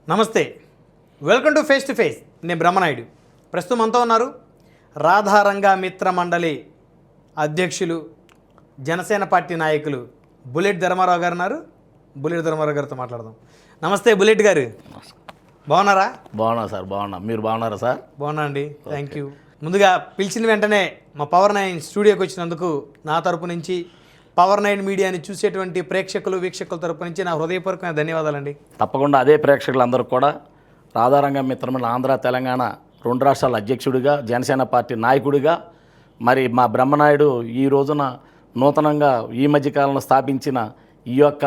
నమస్తే, welcome to face. నేను బ్రహ్మనాయుడు. ప్రస్తుతం అంతా ఉన్నారు రాధారంగా మిత్ర మండలి అధ్యక్షులు, జనసేన పార్టీ నాయకులు బుల్లెట్ ధర్మారావు గారు ఉన్నారు. బుల్లెట్ ధర్మారావు గారితో మాట్లాడదాం. నమస్తే బుల్లెట్ గారు, బాగున్నారా? బాగున్నా సార్, బాగున్నా. మీరు బాగున్నారా సార్? బాగున్నా అండి, థ్యాంక్ యూ. ముందుగా పిలిచిన వెంటనే మా పవర్ 9 స్టూడియోకి వచ్చినందుకు నా తరపు నుంచి, పవర్ 9 మీడియాని చూసేటువంటి ప్రేక్షకులు వీక్షకుల తరపు నుంచి నా హృదయపూర్వకమైన ధన్యవాదాలండి. తప్పకుండా అదే ప్రేక్షకులందరూ కూడా రాధారంగ మిత్రమండలి ఆంధ్ర తెలంగాణ 2 రాష్ట్రాల అధ్యక్షుడిగా, జనసేన పార్టీ నాయకుడిగా, మరి మా బ్రహ్మనాయుడు ఈ రోజున నూతనంగా ఈ మధ్యకాలంలో స్థాపించిన ఈ యొక్క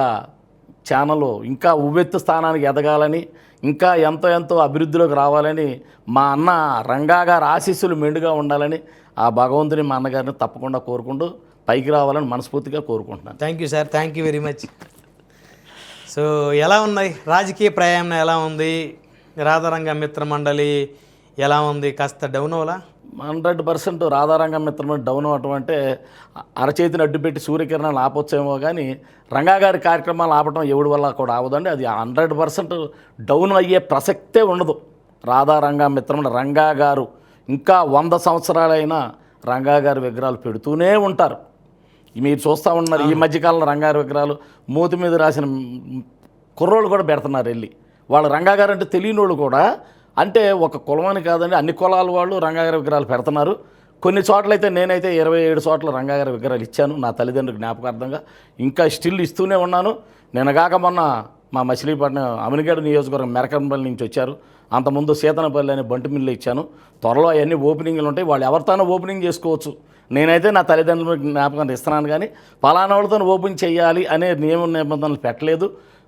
ఛానల్ ఇంకా ఉవ్వెత్తు స్థానానికి ఎదగాలని, ఇంకా ఎంతో అభివృద్ధిలోకి రావాలని, మా అన్న రంగా గారి ఆశీస్సులు మెండుగా ఉండాలని ఆ భగవంతుని మా అన్నగారిని తప్పకుండా కోరుకుంటూ పైకి రావాలని మనస్ఫూర్తిగా కోరుకుంటున్నాను. Thank you sir, thank you very much. So ఎలా ఉన్నాయి రాజకీయ ప్రయాణం, ఎలా ఉంది రాధారంగ మిత్ర మండలి, ఎలా ఉంది? కాస్త డౌన్ అవ్వాలా? 100% రాధారంగ మిత్రమండలి డౌన్ అవ్వటం అంటే అరచేతిని అడ్డుపెట్టి సూర్యకిరణాలు ఆపొచ్చేమో కానీ రంగా గారి కార్యక్రమాలు ఆపటం ఎవడి వల్ల కూడా ఆవదండి. అది 100% డౌన్ అయ్యే ప్రసక్తే ఉండదు. రాధారంగ మిత్రమండలి రంగా గారు ఇంకా 100 సంవత్సరాలైనా రంగా గారి విగ్రహాలు పెడుతూనే ఉంటారు. మీరు చూస్తూ ఉన్నారు ఈ మధ్యకాలంలో రంగాగారి విగ్రహాలు మూతి మీద రాసిన కుర్రోళ్ళు కూడా పెడుతున్నారు వెళ్ళి. వాళ్ళు రంగాగారు అంటే తెలియని వాళ్ళు కూడా, అంటే ఒక కులమని కాదండి, అన్ని కులాల వాళ్ళు రంగాగారి విగ్రహాలు పెడుతున్నారు. కొన్ని చోట్లయితే నేనైతే 27 చోట్ల రంగాగారి విగ్రహాలు ఇచ్చాను నా తల్లిదండ్రులకు జ్ఞాపకార్థంగా. ఇంకా స్టిల్ ఇస్తూనే ఉన్నాను. నిన్నగాక మొన్న మా మచిలీపట్నం అమినిగడ్డ నియోజకవర్గం మెరకంపల్లి నుంచి వచ్చారు. అంతకుముందు సీతనపల్లి అనే బంటి మిల్లు ఇచ్చాను. త్వరలో అవన్నీ ఓపెనింగ్లు ఉంటాయి, వాళ్ళు ఎవరితోనో ఓపెనింగ్ చేసుకోవచ్చు. నేనైతే నా తల్లిదండ్రులకు జ్ఞాపకాన్ని ఇస్తున్నాను కానీ పలానా వాళ్ళతో ఓపెన్ చేయాలి అనే నియమ నిబంధనలు పెట్టలేదు.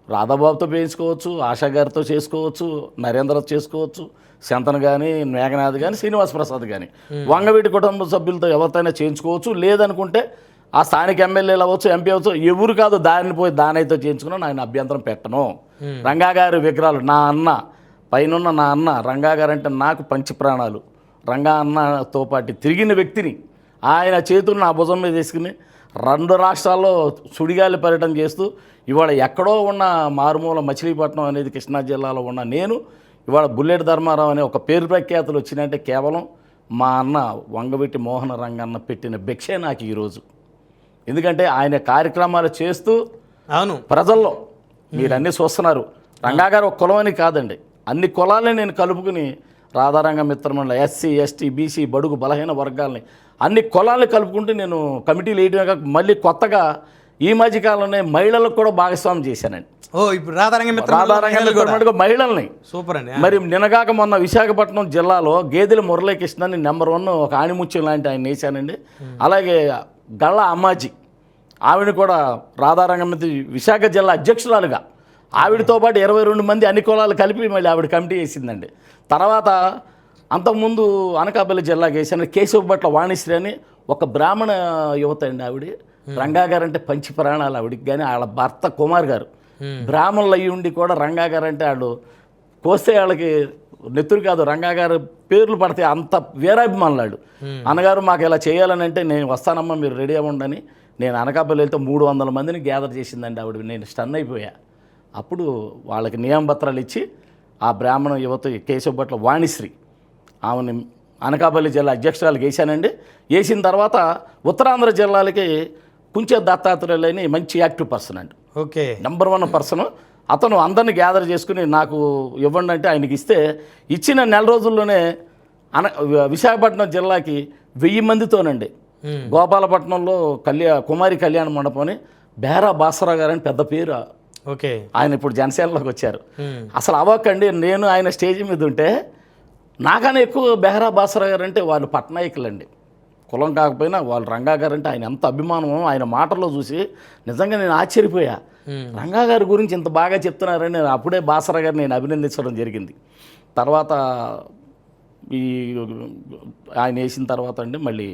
రాధాబాబుతో చేయించుకోవచ్చు, ఆశా గారితో చేసుకోవచ్చు, నరేంద్రతో చేసుకోవచ్చు, శంతన్ కానీ, మేఘనాథ్ కానీ, శ్రీనివాస్ ప్రసాద్ కానీ, వంగవీటి కుటుంబ సభ్యులతో ఎవరితోనైనా చేయించుకోవచ్చు. లేదనుకుంటే ఆ స్థానిక ఎమ్మెల్యేలు అవ్వచ్చు, ఎంపీ అవ్వచ్చు, ఎవరు కాదు దారిని పోయి దానైతే చేయించుకున్నా ఆయన అభ్యంతరం పెట్టను. రంగా గారి విగ్రహాలు నా అన్న పైన నా అన్న రంగా గారు అంటే నాకు పంచి ప్రాణాలు. రంగా అన్నతో పాటు తిరిగిన వ్యక్తిని ఆయన చేతులు నా భుజం మీద తీసుకుని 2 రాష్ట్రాల్లో సుడిగాలి పర్యటన చేస్తూ ఇవాళ ఎక్కడో ఉన్న మారుమూల మచిలీపట్నం అనేది కృష్ణా జిల్లాలో ఉన్న నేను ఇవాళ బుల్లెట్ ధర్మారావు అనే ఒక పేరు ప్రఖ్యాతులు వచ్చినంటే కేవలం మా అన్న వంగవీటి మోహన రంగన్న పెట్టిన భిక్షే నాకు ఈరోజు. ఎందుకంటే ఆయన కార్యక్రమాలు చేస్తూ అవును ప్రజల్లో మీరు అన్నీ చూస్తున్నారు. రంగా గారు ఒక కులమని కాదండి, అన్ని కులాలని నేను కలుపుకుని రాధారంగ మిత్రమండలి ఎస్సీ ఎస్టీ బీసీ బడుగు బలహీన వర్గాలని అన్ని కులాలని కలుపుకుంటూ నేను కమిటీలు వేయడమే. మళ్ళీ కొత్తగా ఈ మధ్యకాలంలోనే మహిళలకు కూడా భాగస్వామ్యం చేశానండి. ఓ ఇప్పుడు రాధారంగ మిత్రమండలి మహిళల్ని సూపర్ అండి. మరి నినగాక మొన్న విశాఖపట్నం జిల్లాలో గేదెల మురళీకృష్ణ అని నెంబర్ 1 ఒక ఆణిముత్యం లాంటి ఆయన వేశానండి. అలాగే గళ్ళ అమ్మాజీ ఆవిడ కూడా రాధారంగ విశాఖ జిల్లా అధ్యక్షురాలుగా ఆవిడతో పాటు 22 మంది అన్ని కులాలు కలిపి మళ్ళీ ఆవిడ కమిటీ వేసిందండి. తర్వాత అంతకుముందు అనకాపల్లి జిల్లాకి వేసాను కేశవభట్ల వాణిశ్రీ అని ఒక బ్రాహ్మణ యువత అండి. ఆవిడ రంగా గారు అంటే పంచి ప్రాణాలు ఆవిడికి. కానీ వాళ్ళ భర్త కుమార్ గారు బ్రాహ్మణులు అయ్యి ఉండి కూడా రంగా గారు అంటే వాళ్ళు కోస్తే వాళ్ళకి నెత్తురు కాదు, రంగా గారు పేర్లు పడితే అంత వీరాభిమానులాడు. అన్నగారు మాకు ఇలా చేయాలని అంటే నేను వస్తానమ్మా మీరు రెడీ అవ్వండి. నేను అనకాపల్లి వెళ్తే 300 మందిని గ్యాదర్ చేసిందండి ఆవిడ. నేను స్టన్ అయిపోయా. అప్పుడు వాళ్ళకి నియమపత్రాలు ఇచ్చి ఆ బ్రాహ్మణ యువత కేశవభట్ల వాణిశ్రీ ఆమెని అనకాపల్లి జిల్లా అధ్యక్షురాలకు వేసానండి. వేసిన తర్వాత ఉత్తరాంధ్ర జిల్లాలకి కుంచె దత్తాత్రేయులు అని మంచి యాక్టివ్ పర్సన్ అండి. Okay, number 1 person. అతను అందరినీ గ్యాదర్ చేసుకుని నాకు ఇవ్వండి అంటే ఆయనకి ఇస్తే ఇచ్చిన నెల రోజుల్లోనే విశాఖపట్నం జిల్లాకి 1000 మందితోనండి గోపాలపట్నంలో కుమారి కళ్యాణ మండపం అని బేరా బాసరావు గారు అని పెద్ద పేరు. ఓకే, ఆయన ఇప్పుడు జనసేనలోకి వచ్చారు. అసలు అవ్వకండి, నేను ఆయన స్టేజ్ మీద ఉంటే నాకన్నా ఎక్కువ బెహరా బాసరావు గారు అంటే వాళ్ళు పట్నాయకులండి, కులం కాకపోయినా వాళ్ళు రంగా గారు అంటే ఆయన ఎంత అభిమానమో ఆయన మాటల్లో చూసి నిజంగా నేను ఆశ్చర్యపోయా. రంగా గారి గురించి ఇంత బాగా చెప్తున్నారని నేను అప్పుడే బాసరా గారిని నేను అభినందించడం జరిగింది. తర్వాత ఈ ఆయన వేసిన తర్వాత అండి మళ్ళీ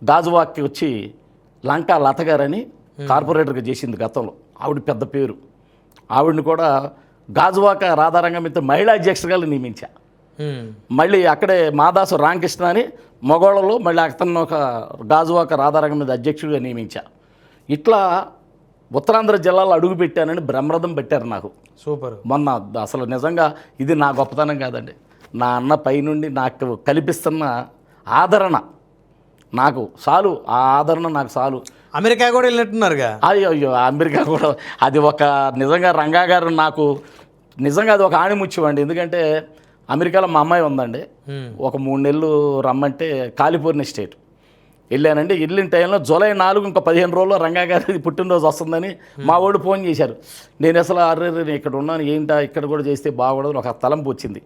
గాజువాక్కి వచ్చి లంకా లత గారని కార్పొరేటర్గా చేసింది గతంలో. ఆవిడ పెద్ద పేరు. ఆవిడని కూడా గాజువాక రాధారంగ మిత్ర మహిళా అధ్యక్షులుగా నియమించా. మళ్ళీ అక్కడే మాదాసు రామకృష్ణ అని మగోళ్ళలో మళ్ళీ అతను ఒక గాజువాక రాధారంగ మీద అధ్యక్షుడిగా నియమించా. ఇట్లా ఉత్తరాంధ్ర జిల్లాలో అడుగు పెట్టానని బ్రహ్మరథం పెట్టారు నాకు సూపర్. మొన్న. అసలు నిజంగా ఇది నా గొప్పతనం కాదండి, నా అన్న పైనుండి నాకు కల్పిస్తున్న ఆదరణ నాకు చాలు, ఆ ఆదరణ నాకు చాలు. అమెరికా కూడా వెళ్ళినట్టున్నారుగా. అయ్యో అమెరికా కూడా అది ఒక నిజంగా రంగా గారు నాకు నిజంగా అది ఒక ఆణిముత్యం అండి. ఎందుకంటే అమెరికాలో మా అమ్మాయి ఉందండి, ఒక 3 నెలలు రమ్మంటే కాలిఫోర్నియా స్టేట్ వెళ్ళానండి. వెళ్ళిన టైంలో జూలై 4 ఇంకా 15 రోజుల్లో రంగా గారి పుట్టినరోజు వస్తుందని మా వాడు ఫోన్ చేశారు. నేను అసలు అర్రే నేను ఇక్కడ ఉన్నాను, ఏంటా ఇక్కడ కూడా చేస్తే బాగుండదు ఒక తలంపు వచ్చింది.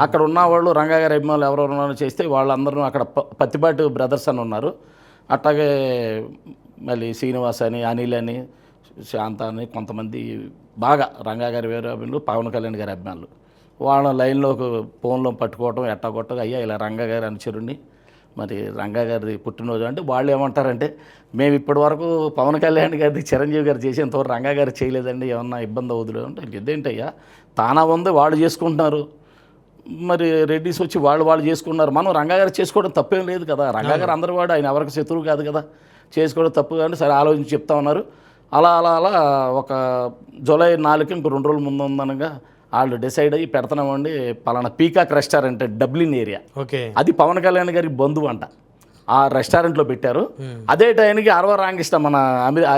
అక్కడ ఉన్న వాళ్ళు రంగా గారి అభిమానులు ఎవరెవరు ఉన్నారో చేస్తే వాళ్ళందరూ అక్కడ పత్తిపాటి బ్రదర్స్ అని ఉన్నారు, అట్లాగే మళ్ళీ శ్రీనివాస్ అని, అనిల్ అని, శాంత అని కొంతమంది బాగా రంగా గారి వేరే అభిమానులు, పవన్ కళ్యాణ్ గారి అభిమానులు వాళ్ళ లైన్లో ఫోన్లో పట్టుకోవటం ఎట్టగొట్టగా అయ్యా ఇలా రంగా గారి అనుచరుణ్ణి మరి రంగా గారిది పుట్టినరోజు అంటే వాళ్ళు ఏమంటారంటే మేము ఇప్పటి వరకు పవన్ కళ్యాణ్ గారిది చిరంజీవి గారు చేసేంతవరకు రంగా గారు చేయలేదండి, ఏమన్నా ఇబ్బంది అవుతుంది అంటే ఇదేంటయ్యా తానా ఉంది వాళ్ళు చేసుకుంటున్నారు, మరి రెడ్డిస్ వచ్చి వాళ్ళు చేసుకున్నారు, మనం రంగా గారు చేసుకోవడం తప్పేం లేదు కదా, రంగా గారు అందరి వాడు, ఆయన ఎవరికి శత్రువు కాదు కదా, చేసుకోవడం తప్పు కానీ సరే ఆలోచించి చెప్తా ఉన్నారు. అలా ఒక జూలై 4కి ఇంకో 2 రోజుల ముందు ఉందనగా వాళ్ళు డిసైడ్ అయ్యి పెడుతున్నామండి పలానా peacock restaurant Dublin area, okay, అది పవన్ కళ్యాణ్ గారి బంధువు అంట, ఆ రెస్టారెంట్లో పెట్టారు. అదే టైంకి అరవ రామకృష్ణ మన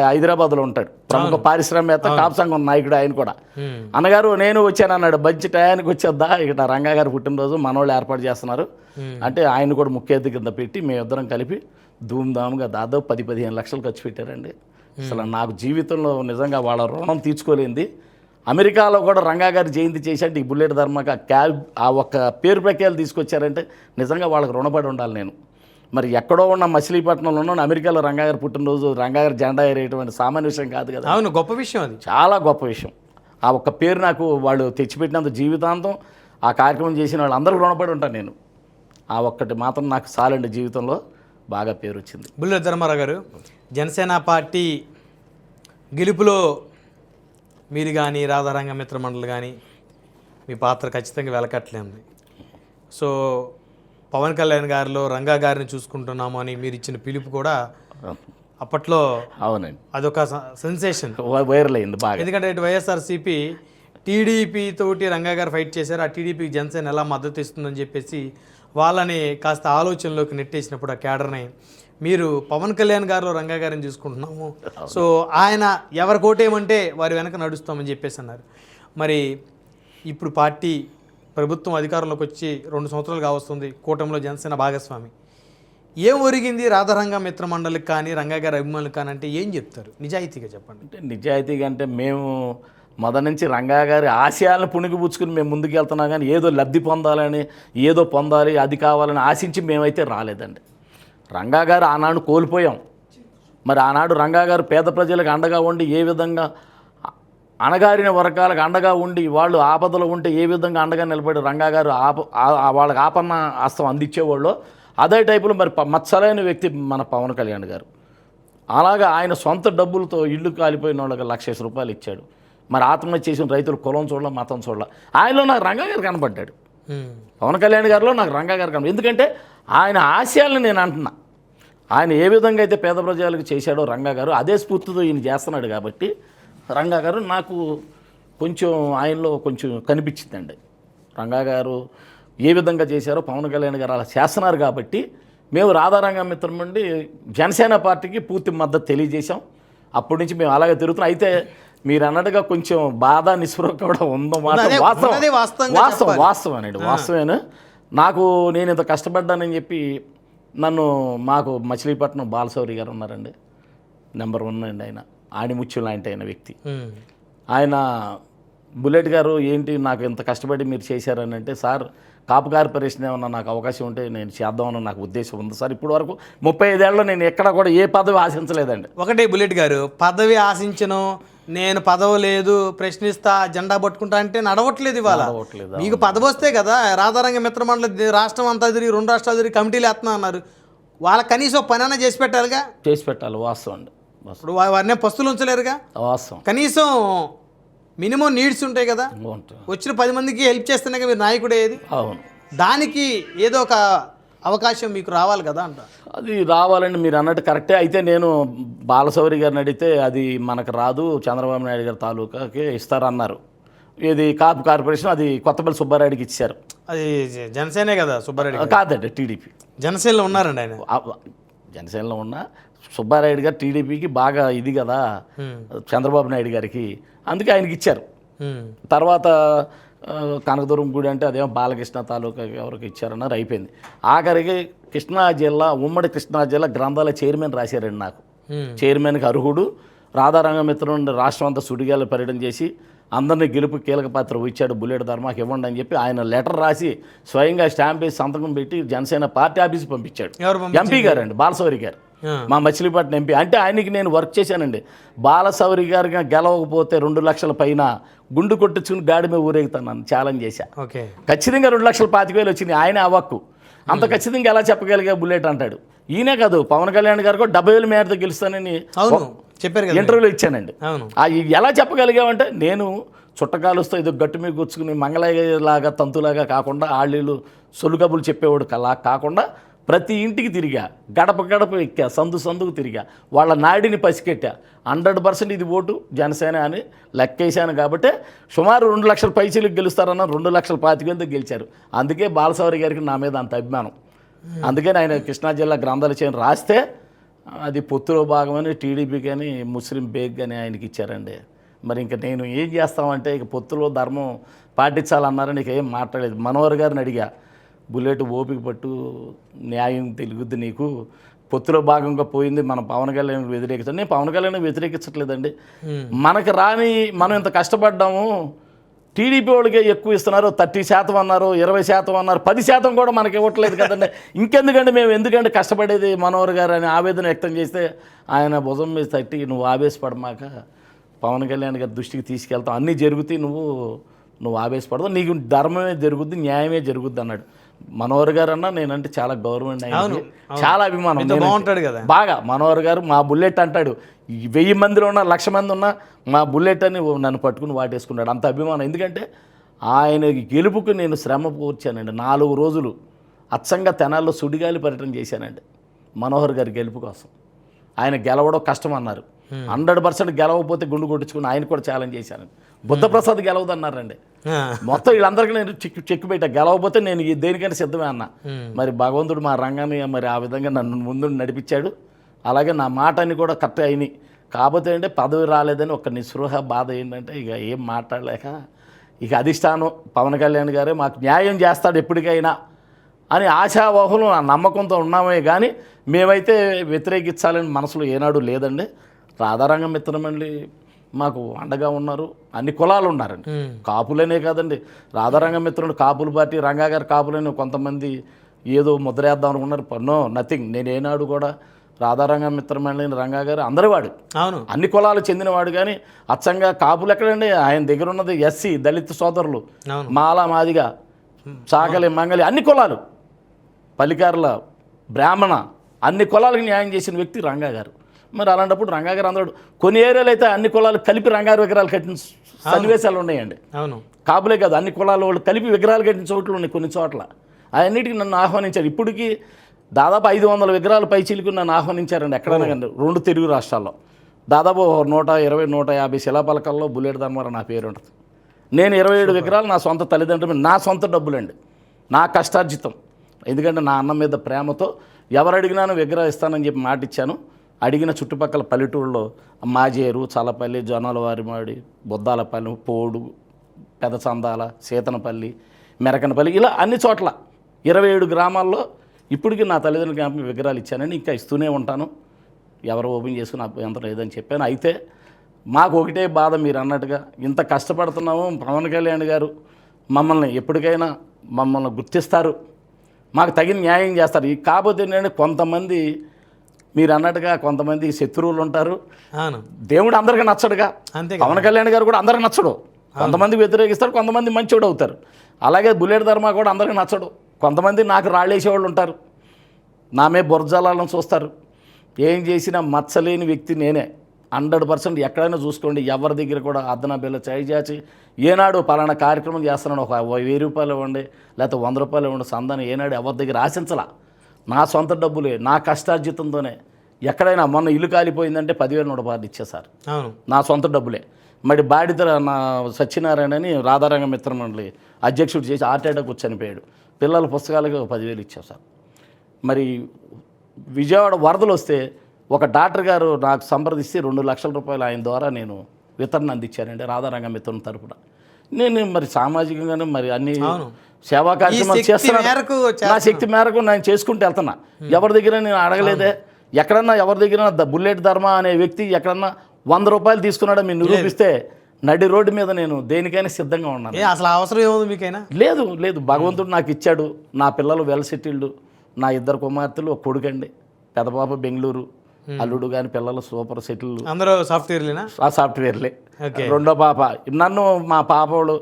హైదరాబాద్లో ఉంటాడు, ప్రముఖ పారిశ్రామికవేత్త, కాపు సంఘం నాయకుడు, ఆయన కూడా అన్నగారు నేను వచ్చాను అన్నాడు, మంచి టయానికి వచ్చేద్దా ఇక్కడ రంగా గారి పుట్టినరోజు మనోళ్ళు ఏర్పాటు చేస్తున్నారు అంటే ఆయన కూడా ముఖ్య అతిథి కింద పెట్టి మేమిద్దరం కలిపి ధూమ్ధామ్గా దాదాపు 10-15 లక్షలు ఖర్చు పెట్టారండి. అసలు నాకు జీవితంలో నిజంగా వాళ్ళ రుణం తీర్చుకోలేంది. అమెరికాలో కూడా రంగా గారి జయంతి చేశారంటే ఈ బుల్లెట్ ధర్మక క్యాబ్ ఆ ఒక్క పేరు ప్రఖ్యాలు తీసుకొచ్చారంటే నిజంగా వాళ్ళకి రుణపడి ఉండాలి నేను. మరి ఎక్కడో ఉన్న మచిలీపట్నంలో ఉన్న అమెరికాలో రంగా గారి పుట్టినరోజు రంగా గారి జెండా ఎరేటువంటి సామాన్య విషయం కాదు కదా. అవును, గొప్ప విషయం, అది చాలా గొప్ప విషయం. ఆ ఒక్క పేరు నాకు వాళ్ళు తెచ్చిపెట్టినంత జీవితాంతం ఆ కార్యక్రమం చేసిన వాళ్ళు అందరికీ రుణపడి ఉంటాను నేను. ఆ ఒక్కటి మాత్రం నాకు చాలండి, జీవితంలో బాగా పేరు వచ్చింది. బుల్లెట్ ధర్మారావు గారు, జనసేన పార్టీ గెలుపులో మీరు కానీ రాధారంగ మిత్ర మండలి కానీ మీ పాత్ర ఖచ్చితంగా వెలకట్లేదు. సో పవన్ కళ్యాణ్ గారిలో రంగా గారిని చూసుకుంటున్నాము అని మీరు ఇచ్చిన పిలుపు కూడా అప్పట్లో అవునండి అదొక సెన్సేషన్, వైరల్ అయింది బాగా. ఎందుకంటే ఇటు వైఎస్ఆర్సీపీ టీడీపీ తోటి రంగా గారు ఫైట్ చేశారు, ఆ టీడీపీకి జనసేన ఎలా మద్దతు ఇస్తుందని చెప్పేసి వాళ్ళని కాస్త ఆలోచనలోకి నెట్టేసినప్పుడు ఆ క్యాడర్ని మీరు పవన్ కళ్యాణ్ గారిలో రంగా గారిని చూసుకుంటున్నాము, సో ఆయన ఎవరి కోటేమంటే వారి వెనక నడుస్తామని చెప్పేసి అన్నారు. మరి ఇప్పుడు పార్టీ ప్రభుత్వం అధికారంలోకి వచ్చి 2 సంవత్సరాలు కావస్తుంది, కూటమిలో జనసేన భాగస్వామి, ఏం ఒరిగింది రాధారంగ మిత్ర మండలికి కానీ రంగా గారి అభిమానులకు కానీ అంటే ఏం చెప్తారు? నిజాయితీగా చెప్పండి. అంటే నిజాయితీగా అంటే మేము మొదటి నుంచి రంగా గారి ఆశయాలను పుణిగిపుచ్చుకుని మేము ముందుకు వెళ్తున్నాం కానీ ఏదో లబ్ధి పొందాలని, ఏదో పొందాలి అది కావాలని ఆశించి మేమైతే రాలేదండి. రంగా గారు ఆనాడు కోల్పోయాం, మరి ఆనాడు రంగా గారు పేద ప్రజలకు అండగా ఉండి ఏ విధంగా అణగారిన వర్గాలకు అండగా ఉండి వాళ్ళు ఆపదలో ఉంటే ఏ విధంగా అండగా నిలబడి రంగా గారు వాళ్ళకి ఆపన్న హస్తం అందించేవాళ్ళు, అదే టైపులో మరి మచ్చలైన వ్యక్తి మన పవన్ కళ్యాణ్ గారు. అలాగా ఆయన సొంత డబ్బులతో ఇల్లు కాలిపోయిన వాళ్ళకి ₹1,00,000 ఇచ్చాడు. మరి ఆత్మహత్య చేసిన రైతులు కులం చూడాల, మతం చూడాల, ఆయనలో నాకు రంగా గారు కనపడ్డాడు. పవన్ కళ్యాణ్ గారిలో నాకు రంగా గారు కనపడ్డాడు. ఎందుకంటే ఆయన ఆశయాలను నేను అంటున్నా, ఆయన ఏ విధంగా అయితే పేద ప్రజలకు చేశాడో రంగా గారు అదే స్ఫూర్తితో ఈయన చేస్తున్నాడు కాబట్టి రంగా గారు నాకు కొంచెం ఆయనలో కొంచెం కనిపించిందండి. రంగా గారు ఏ విధంగా చేశారో పవన్ కళ్యాణ్ గారు అలా చేస్తున్నారు కాబట్టి మేము రాధారంగ మిత్రం నుండి జనసేన పార్టీకి పూర్తి మద్దతు తెలియజేశాం. అప్పటి నుంచి మేము అలాగే తిరుగుతున్నాం. అయితే మీరు అన్నట్టుగా కొంచెం బాధ నిస్పృహ కూడా ఉందన్నమాట. వాస్తవం అండి, వాస్తవేనా. నాకు నేను ఇంత కష్టపడ్డానని చెప్పి మాకు మచిలీపట్నం బాలశౌరి గారు ఉన్నారండి, నెంబర్ 1 అండి, ఆయన ఆణిముత్యం లాంటి అయిన వ్యక్తి. ఆయన బుల్లెట్ గారు ఏంటి నాకు ఇంత కష్టపడి మీరు చేశారని అంటే, సార్ కాపు కార్పొరేషన్ ఏమన్నా నాకు అవకాశం ఉంటే నేను చేద్దామని నాకు ఉద్దేశం ఉంది సార్. ఇప్పుడు వరకు 35 ఏళ్ళలో నేను ఎక్కడ కూడా ఏ పదవి ఆశించలేదండి. ఒకటే బుల్లెట్ గారు, పదవి ఆశించను, నేను పదవి లేదు ప్రశ్నిస్తా జెండా పట్టుకుంటా అంటే నడవట్లేదు ఇవాళ. మీకు పదవి వస్తే కదా రాధారంగ మిత్ర మండలి రాష్ట్రం అంతా తిరిగి 2 రాష్ట్రాలు తిరిగి కమిటీలు వేస్తున్నా అన్నారు. వాళ్ళకి కనీసం పనైనా చేసి పెట్టాలిగా. చేసి పెట్టాలి, వాస్తవం అండి. ఇప్పుడు వారినే పస్తులు ఉంచలేరుగా, వాస్తవం. కనీసం మినిమం నీడ్స్ ఉంటాయి కదా, వచ్చిన 10 మందికి హెల్ప్ చేస్తేనే మీరు నాయకుడు అయ్యేది. అవును, దానికి ఏదో ఒక అవకాశం మీకు రావాలి కదా అంట. అది రావాలండి, మీరు అన్నట్టు కరెక్టే. అయితే నేను బాలశౌరి గారిని అడిగితే అది మనకు రాదు, చంద్రబాబు నాయుడు గారి తాలూకాకి ఇస్తారన్నారు. ఇది కాపు కార్పొరేషన్ అది కొత్తపల్లి సుబ్బారెడ్డికి ఇచ్చారు. అది జనసేనే కదా సుబ్బారెడ్డి గారు? కాదండి, టీడీపీ. జనసేనలో ఉన్నారండి ఆయన. జనసేనలో ఉన్న సుబ్బారెడ్డి గారు టీడీపీకి బాగా ఇది కదా చంద్రబాబు నాయుడు గారికి, అందుకే ఆయనకి ఇచ్చారు. తర్వాత కనకదుర్గం గుడి అంటే అదేమో బాలకృష్ణ తాలూకా ఎవరికి ఇచ్చారన్నారు, అయిపోయింది. ఆఖరికి కృష్ణా జిల్లా, ఉమ్మడి కృష్ణా జిల్లా గ్రంథాలయ చైర్మన్ రాశారండి నాకు. చైర్మన్కి అర్హుడు, రాధారంగమిత్రుడు రాష్ట్రం అంతా సుడిగాలు పర్యటన చేసి అందరినీ గెలుపు కీలక పాత్ర ఇచ్చాడు, బుల్లెట్ ధర్మాకి ఇవ్వండి అని చెప్పి ఆయన లెటర్ రాసి స్వయంగా స్టాంప్ వేసి సంతకం పెట్టి జనసేన పార్టీ ఆఫీస్కి పంపించాడు. ఎంపీ గారు అండి, బాలశౌరి గారు, మా మచిలీపట్నం ఎంపీ. అంటే ఆయనకి నేను వర్క్ చేశానండి. బాలశౌరి గారిగా గెలవకపోతే 2 లక్షల పైన గుండు కొట్టించుకుని గాడి మీద ఊరేగుతాను ఛాలెంజ్ చేశా. ఖచ్చితంగా 2,25,000 వచ్చింది. ఆయన అవ్వకు అంత ఖచ్చితంగా ఎలా చెప్పగలిగా బుల్లెట్ అంటాడు. ఈయనే కాదు, పవన్ కళ్యాణ్ గారు కూడా 70,000 మేరతో గెలుస్తానని చెప్పారు, ఇంటర్వ్యూలో ఇచ్చానండి. ఎలా చెప్పగలిగామంటే నేను చుట్టకాలుస్తూ ఏదో గట్టు మీద కూర్చుకుని మంగళలాగా తంతులాగా కాకుండా ఆళ్ళు సొలుకబులు చెప్పేవాడు కలా కాకుండా ప్రతి ఇంటికి తిరిగా, గడప గడప ఎక్కా, సందుకు తిరిగా, వాళ్ళ నాడిని పసికెట్టా. 100% ఇది ఓటు జనసేన అని లెక్కేశాను. కాబట్టి సుమారు 2 లక్షల పైచీలకు గెలుస్తారన్న 2,25,000తో గెలిచారు. అందుకే బాలశౌరి గారికి నా మీద అంత అభిమానం. అందుకని ఆయన కృష్ణా జిల్లా గ్రంథాల చేయని రాస్తే అది పొత్తులో భాగమని టీడీపీ కానీ ముస్లిం బేగ్ కానీ ఆయనకి ఇచ్చారండి. మరి ఇంకా నేను ఏం చేస్తామంటే ఇక పొత్తులో ధర్మం పాటించాలన్నారని ఇక ఏం మాట్లాడలేదు. మనోహర్ గారిని అడిగా, బుల్లెట్ ఓపిక పట్టు, న్యాయం తెలుగుద్ది నీకు, పొత్తులో భాగంగా పోయింది, మన పవన్ కళ్యాణ్ వ్యతిరేకించాలి. నేను పవన్ కళ్యాణ్ వ్యతిరేకించట్లేదండి. మనకు రాని మనం ఇంత కష్టపడ్డాము, టీడీపీ వాళ్ళకే ఎక్కువ ఇస్తున్నారు, 30% అన్నారు, 20% అన్నారు, 10% కూడా మనకి ఇవ్వట్లేదు కదండి. ఇంకెందుకంటే మేము ఎందుకంటే కష్టపడేది మనోహర్ గారు అని ఆవేదన వ్యక్తం చేస్తే ఆయన భుజం మీద తట్టి, నువ్వు ఆవేశపడమాక, పవన్ కళ్యాణ్ గారి దృష్టికి తీసుకెళ్తాం, అన్నీ జరుగుతాయి, నువ్వు ఆవేశపడదు, నీకు ధర్మమే జరుగుద్ది, న్యాయమే జరుగుద్ది అన్నాడు. మనోహర్ గారు అన్నా నేనంటే చాలా గౌరవం అండి, చాలా అభిమానం, బాగుంటాడు కదా బాగా. మనోహర్ గారు మా బుల్లెట్ అంటాడు, 1000 మందిలో ఉన్నా 1,00,000 మంది ఉన్నా మా బుల్లెట్ అని నన్ను పట్టుకుని వాటేసుకున్నాడు. అంత అభిమానం. ఎందుకంటే ఆయన గెలుపుకు నేను శ్రమ కూర్చానండి. 4 రోజులు అచ్చంగా తెనాల్లో సుడిగాలి పర్యటన చేశానండి మనోహర్ గారి గెలుపు కోసం. ఆయన గెలవడం కష్టం అన్నారు, 100% గెలవకపోతే గుండు కొట్టించుకుని ఆయన కూడా ఛాలెంజ్ చేశానండి. బుద్ధప్రసాద్ గెలవదన్నారండి. మొత్తం వీళ్ళందరికీ నేను చెక్కు పెట్టా, గెలవకపోతే నేను దేనికైనా సిద్ధమే అన్నా. మరి భగవంతుడు మా రంగాన్ని మరి ఆ విధంగా నన్ను ముందు నడిపించాడు. అలాగే నా మాట అని కూడా కరెక్ట్ అయినాయి. కాకపోతే అంటే పదవి రాలేదని ఒక నిస్పృహ బాధ ఏంటంటే ఇక ఏం మాట్లాడలేక ఇక అధిష్టానం పవన్ కళ్యాణ్ గారే మాకు న్యాయం చేస్తాడు ఎప్పటికైనా అని ఆశావాహులు ఆ నమ్మకంతో ఉన్నామే కానీ మేమైతే వ్యతిరేకించాలని మనసులో ఏనాడు లేదండి. రాధారంగం మిత్రమండలి మాకు అండగా ఉన్నారు, అన్ని కులాలు ఉన్నారండి, కాపులనే కాదండి. రాధారంగం మిత్రుడు కాపుల పార్టీ, రంగా గారు కాపులని కొంతమంది ఏదో ముద్రేద్దాం అనుకున్నారు. నథింగ్. నేను ఏనాడు కూడా రాధారంగం మిత్రమండలిని రంగా గారు అందరివాడు, అవును, అన్ని కులాలు చెందినవాడు. కానీ అచ్చంగా కాపులు ఎక్కడండి, ఆయన దగ్గర ఉన్నది ఎస్సీ దళిత సోదరులు, మాల మాదిగా, చాకలి మంగలి, అన్ని కులాలు, పల్లికారుల, బ్రాహ్మణ, అన్ని కులాలకు న్యాయం చేసిన వ్యక్తి రంగా గారు. మరి అలాంటప్పుడు రంగా గారు అందరూ కొన్ని ఏరియాలో అయితే అన్ని కులాలు కలిపి రంగారు విగ్రహాలు కట్టిన సన్నివేశాలు ఉన్నాయండి. అవును, కాపులే కాదు, అన్ని కులాల వాళ్ళు కలిపి విగ్రహాలు కట్టిన చోట్లు ఉన్నాయి కొన్ని చోట్ల. అవన్నిటికీ నన్ను ఆహ్వానించారు. ఇప్పటికీ దాదాపు 500 విగ్రహాలు పైచీలకు నన్ను ఆహ్వానించారండి ఎక్కడైనా కానీ 2 తెలుగు రాష్ట్రాల్లో. దాదాపు 120-150 శిలాపలకల్లో బుల్లెట్ ధర్మారావు నా పేరు ఉంటుంది. నేను 27 విగ్రహాలు నా సొంత తల్లిదండ్రులు, నా సొంత డబ్బులండి, నా కష్టార్జితం. ఎందుకంటే నా అన్నం మీద ప్రేమతో ఎవరు అడిగినాను విగ్రహం ఇస్తానని చెప్పి మాట ఇచ్చాను. అడిగిన చుట్టుపక్కల పల్లెటూళ్ళలో మాజేరు, చల్లపల్లి, జొన్నలవారిమాడి, బొద్దాలపల్లి, పోడు, పెదచందాల, సీతనపల్లి, మెరకనపల్లి, ఇలా అన్ని చోట్ల 27 గ్రామాల్లో ఇప్పటికీ నా తల్లిదండ్రుల జ్ఞాపకం విగ్రహాలు ఇచ్చానని ఇంకా ఇస్తూనే ఉంటాను. ఎవరు ఓపెన్ చేసుకుని అభ్యంతరం లేదని చెప్పాను. అయితే మాకు ఒకటే బాధ, మీరు అన్నట్టుగా ఇంత కష్టపడుతున్నాము, పవన్ కళ్యాణ్ గారు మమ్మల్ని ఎప్పటికైనా మమ్మల్ని గుర్తిస్తారు, మాకు తగిన న్యాయం చేస్తారు. కాకపోతే ఏంటంటే కొంతమంది మీరు అన్నట్టుగా కొంతమంది శత్రువులు ఉంటారు. దేవుడు అందరికీ నచ్చడుగా, పవన్ కళ్యాణ్ గారు కూడా అందరికీ నచ్చడు. కొంతమంది వ్యతిరేకిస్తారు, కొంతమంది మంచివాడు అవుతారు. అలాగే బుల్లెట్ ధర్మ కూడా అందరికీ నచ్చడు. కొంతమంది నాకు రాళ్ళేసేవాళ్ళు ఉంటారు, నామే బుర్జాలను చూస్తారు. ఏం చేసినా మచ్చలేని వ్యక్తి నేనే. 100% ఎక్కడైనా చూసుకోండి, ఎవరి దగ్గర కూడా అద్దన బిల్ల చేయి ఏనాడు పలానా కార్యక్రమం చేస్తున్నాడు, ఒక 1000 రూపాయలు ఇవ్వండి లేకపోతే 100 రూపాయలు ఇవ్వండి సందాన్ని ఏనాడు ఎవరి దగ్గర ఆశించాల. నా సొంత డబ్బులే, నా కష్టార్జితంతోనే. ఎక్కడైనా మొన్న ఇల్లు కాలిపోయిందంటే 10,116 ఇచ్చేసారు, అవును. నా సొంత డబ్బులే. మరి బాడిత నా సత్యనారాయణ అని రాధారంగ మిత్రమండలి అధ్యక్షుడు చేసి హార్ట్ అటాక్ వచ్చి చనిపోయాడు. పిల్లల పుస్తకాలకి 10,000 ఇచ్చేసారు. మరి విజయవాడ వరదలు వస్తే ఒక డాక్టర్ గారు నాకు సంప్రదిస్తే 2 లక్షల రూపాయలు ఆయన ద్వారా నేను వితరణ అందించానండి రాధారంగ మిత్రం తరపున. నేను మరి సామాజికంగానే మరి అన్ని సేవా కార్యక్రమాలు చేస్తున్నాను. నా శక్తి మేరకు నేను చేసుకుంటూ వెళ్తున్నా. ఎవరి దగ్గర నేను అడగలేదే. ఎక్కడన్నా ఎవరి దగ్గర బుల్లెట్ ధర్మ అనే వ్యక్తి ఎక్కడన్నా 100 రూపాయలు తీసుకున్నాడో మీరు నిరూపిస్తే నడి రోడ్డు మీద నేను దేనికైనా సిద్ధంగా ఉన్నాను. అసలు అవసరం ఏముంది మీకైనా? లేదు లేదు, భగవంతుడు నాకు ఇచ్చాడు. నా పిల్లలు వెల్ సెటిల్డ్, నా 2 కుమార్తెలు, ఒక కొడుకండి. పెద్ద పాప బెంగళూరు, అల్లుడు కానీ పిల్లలు సూపర్ సెటిల్, అందరూ సాఫ్ట్వేర్లేనా? సాఫ్ట్వేర్లే. రెండో పాప నన్ను, మా పాపలు,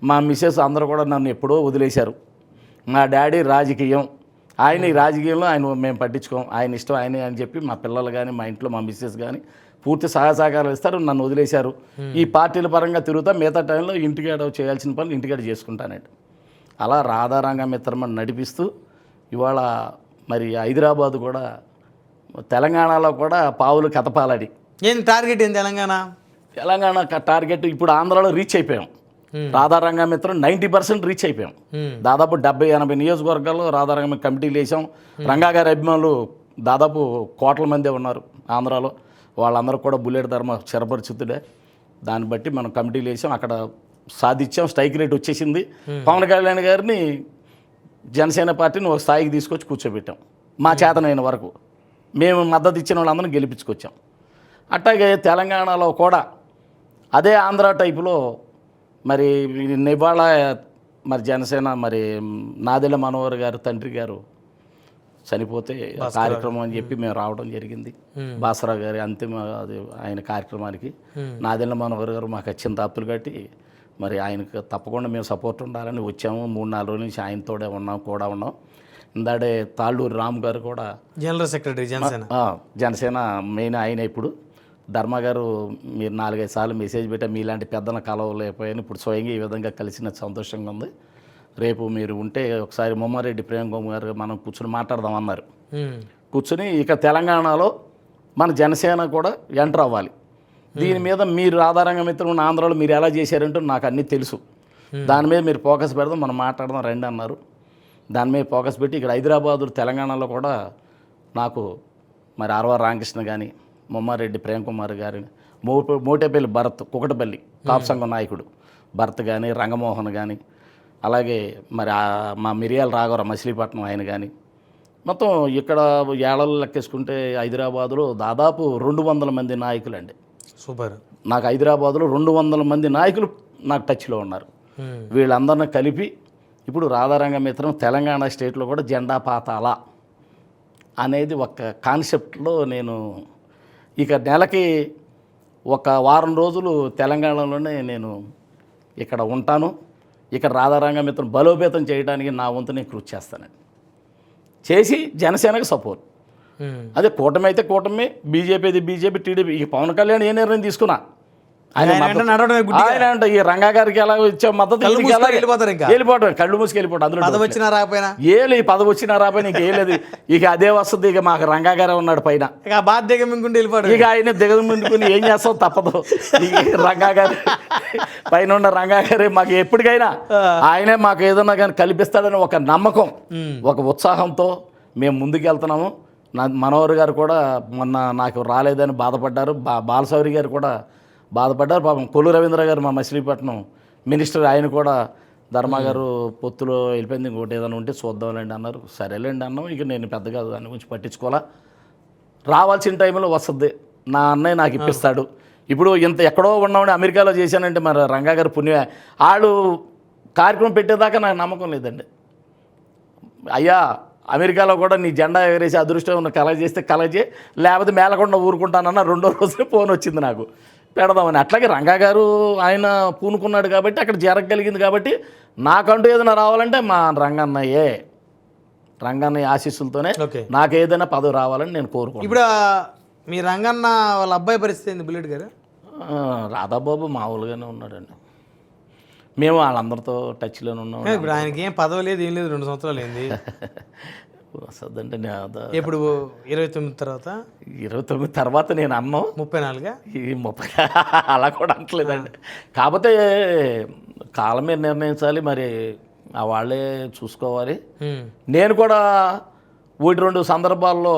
మా మిస్సెస్ అందరూ కూడా నన్ను ఎప్పుడో వదిలేశారు. మా డాడీ రాజకీయం, ఆయన ఈ రాజకీయంలో ఆయన మేము పట్టించుకోం, ఆయన ఇష్టం ఆయనే అని చెప్పి మా పిల్లలు కానీ మా ఇంట్లో మా మిస్సెస్ కానీ పూర్తి సహకారాలు ఇస్తారు. నన్ను వదిలేశారు. ఈ పార్టీల పరంగా తిరుగుతా, మిగతా టైంలో ఇంటికాడ చేయాల్సిన పనులు ఇంటికాడ చేసుకుంటానండి. అలా రాధారంగ మిత్రం నడిపిస్తూ ఇవాళ మరి హైదరాబాదు కూడా, తెలంగాణలో కూడా పావులు కథపాలడి. ఏంది టార్గెట్? ఏంది తెలంగాణ టార్గెట్? ఇప్పుడు ఆంధ్రాలో రీచ్ అయిపోయాం. రాధారంగ మిత్రం 90% రీచ్ అయిపోయాం. దాదాపు 70-80 నియోజకవర్గాల్లో రాధారంగ కమిటీలు వేసాం. రంగా గారి అభిమానులు దాదాపు కోట్ల మందే ఉన్నారు ఆంధ్రాలో. వాళ్ళందరూ కూడా బుల్లెట్ ధర్మ చిరపరిచితుడే. దాన్ని బట్టి మనం కమిటీలు వేసాం, అక్కడ సాధించాం. స్ట్రైక్ రేట్ వచ్చేసింది. పవన్ కళ్యాణ్ గారిని జనసేన పార్టీని ఒక స్థాయికి తీసుకొచ్చి కూర్చోబెట్టాం. మా చేతనైన వరకు మేము మద్దతు ఇచ్చిన వాళ్ళందరినీ గెలిపించుకొచ్చాం. అట్లాగే తెలంగాణలో కూడా అదే ఆంధ్ర టైపులో మరి ఇవాళ మరి జనసేన మరి నాదెళ్ల మనోహర్ గారు తండ్రి గారు చనిపోతే కార్యక్రమం అని చెప్పి మేము రావడం జరిగింది. బాసరా గారి అంతిమ అది ఆయన కార్యక్రమానికి నాదెళ్ల మనోహర్ గారు మాకు వచ్చిన తాపులు కట్టి మరి ఆయనకు తప్పకుండా మేము సపోర్ట్ ఉండాలని వచ్చాము. 3-4 రోజుల నుంచి ఆయనతోడే ఉన్నాం. ఇందాడే తాళ్ళూరు రామ్ గారు కూడా జనరల్ సెక్రటరీ జనసేన మెయిన్ ఆయన. ఇప్పుడు ధర్మ గారు మీరు 4-5 సార్లు మెసేజ్ పెట్టా, మీలాంటి పెద్దన కలవలేకపోయాను, ఇప్పుడు స్వయంగా ఈ విధంగా కలిసిన సంతోషంగా ఉంది. రేపు మీరు ఉంటే ఒకసారి మొమ్మారెడ్డి ప్రేమకుమార్ గారు మనం కూర్చొని మాట్లాడదాం అన్నారు. కూర్చొని ఇక తెలంగాణలో మన జనసేన కూడా ఎంటర్ అవ్వాలి. దీని మీద మీరు రాధారంగ మిత్రం ఆంధ్రాలో మీరు ఎలా చేశారంటూ నాకు అన్నీ తెలుసు. దాని మీద మీరు ఫోకస్ పెడదాం, మనం మాట్లాడదాం రండి అన్నారు. దాని మీద ఫోకస్ పెట్టి ఇక్కడ హైదరాబాదు తెలంగాణలో కూడా నాకు మరి ఆర్ఆర్ రామకృష్ణ కానీ, మొమ్మారెడ్డి ప్రేమకుమార్ గారిని, మోటేపల్లి భరత్, కుకటపల్లి కాపు సంఘం నాయకుడు భరత్ కానీ, రంగమోహన్ కానీ, అలాగే మరి మా మిరియాల రాఘవరావు మచిలీపట్నం ఆయన కానీ, మొత్తం ఇక్కడ ఏళ్ళలో లెక్కేసుకుంటే హైదరాబాదులో దాదాపు 200 మంది నాయకులు అండి. సూపర్. నాకు హైదరాబాదులో 200 మంది నాయకులు నాకు టచ్లో ఉన్నారు. వీళ్ళందరినీ కలిపి ఇప్పుడు రాధారంగ మిత్రం తెలంగాణ స్టేట్లో కూడా జెండా పాతాల అనేది ఒక కాన్సెప్ట్లో నేను ఇక నెలకి ఒక వారం రోజులు తెలంగాణలోనే నేను ఇక్కడ ఉంటాను. ఇక్కడ రాధారంగ మిత్రం బలోపేతం చేయడానికి నా వంతు నేను కృషి చేస్తానండి. చేసి జనసేనకు సపోర్ట్. అదే కూటమి అయితే కూటమి, బీజేపీ, టీడీపీ. ఈ పవన్ కళ్యాణ్ ఏ నిర్ణయం తీసుకున్నా ఆయన అంటే ఈ రంగా గారికి ఎలా ఇచ్చే మద్దతు వెళ్ళిపోవడం, కళ్ళు మూసుకు వెళ్ళిపోవడం. అందులో పదవి వచ్చినా రాకపోయినా ఈ పదవి వచ్చినా రాకపోయినా ఇంక ఏలేదు. ఇక అదే వస్తుంది. ఇక మాకు రంగా గారే ఉన్నాడు పైన, ఇక ఆయన దిగమిండుకుని ఏం చేస్తాం తప్పదు. రంగా గారి పైన ఉన్న రంగా గారే మాకు ఎప్పటికైనా ఆయనే మాకు ఏదన్నా కానీ కల్పిస్తాడని ఒక నమ్మకం, ఒక ఉత్సాహంతో మేము ముందుకు వెళ్తున్నాము. మనోహర్ గారు కూడా మొన్న నాకు రాలేదని బాధపడ్డారు. బాలశౌరి గారు కూడా బాధపడ్డారు. పాపం కొల్లు రవీంద్ర గారు మా మచిలీపట్నం మినిస్టర్, ఆయన కూడా ధర్మ గారు పొత్తులో వెళ్ళిపోయింది, ఇంకోటి ఏదైనా ఉంటే చూద్దాంలేండి అన్నారు. సరేలేండి అన్నాం. ఇక నేను పెద్దగా దాని గురించి పట్టించుకోవాలా. రావాల్సిన టైంలో వస్తుంది, నా అన్నయ్య నాకు ఇప్పిస్తాడు. ఇప్పుడు ఇంత ఎక్కడో ఉన్నామని అమెరికాలో చేశానంటే మరి రంగా గారు పుణ్యమే. వాళ్ళు కార్యక్రమం పెట్టేదాకా నాకు నమ్మకం లేదండి. అయ్యా అమెరికాలో కూడా నీ జెండా ఎగరేసి అదృష్టం ఉన్న కలెక్ట్ చేస్తే కలెక్ట్ చేయి, లేకపోతే మేలకుండా ఊరుకుంటానన్న 2వ రోజునే ఫోన్ వచ్చింది నాకు పెడదామని. అట్లాగే రంగా గారు ఆయన పూనుకున్నాడు కాబట్టి అక్కడ జరగగలిగింది. కాబట్టి నాకంటూ ఏదైనా రావాలంటే మా రంగన్నయ్య ఆశీస్సులతోనే నాకు ఏదైనా పదవి రావాలని నేను కోరుకుంటున్నాను. ఇప్పుడు మీ రంగన్న వాళ్ళ అబ్బాయి పరిస్థితి ఏంది? బుల్లెట్ గారు రాధాబాబు మామూలుగానే ఉన్నాడండి. మేము వాళ్ళందరితో టచ్లోనే ఉన్నాం. ఇప్పుడు ఆయనకి ఏం పదవి లేదు, ఏం లేదు, 2 సంవత్సరాలు ఏంది. వస్తుందంటే ఇప్పుడు 29 తర్వాత 29 తర్వాత నేను అన్నం 34గా ఈ 30 అలా కూడా అంటలేదండి. కాకపోతే కాలమే నిర్ణయించాలి, మరి ఆ వాళ్ళే చూసుకోవాలి. నేను కూడా 1-2 సందర్భాల్లో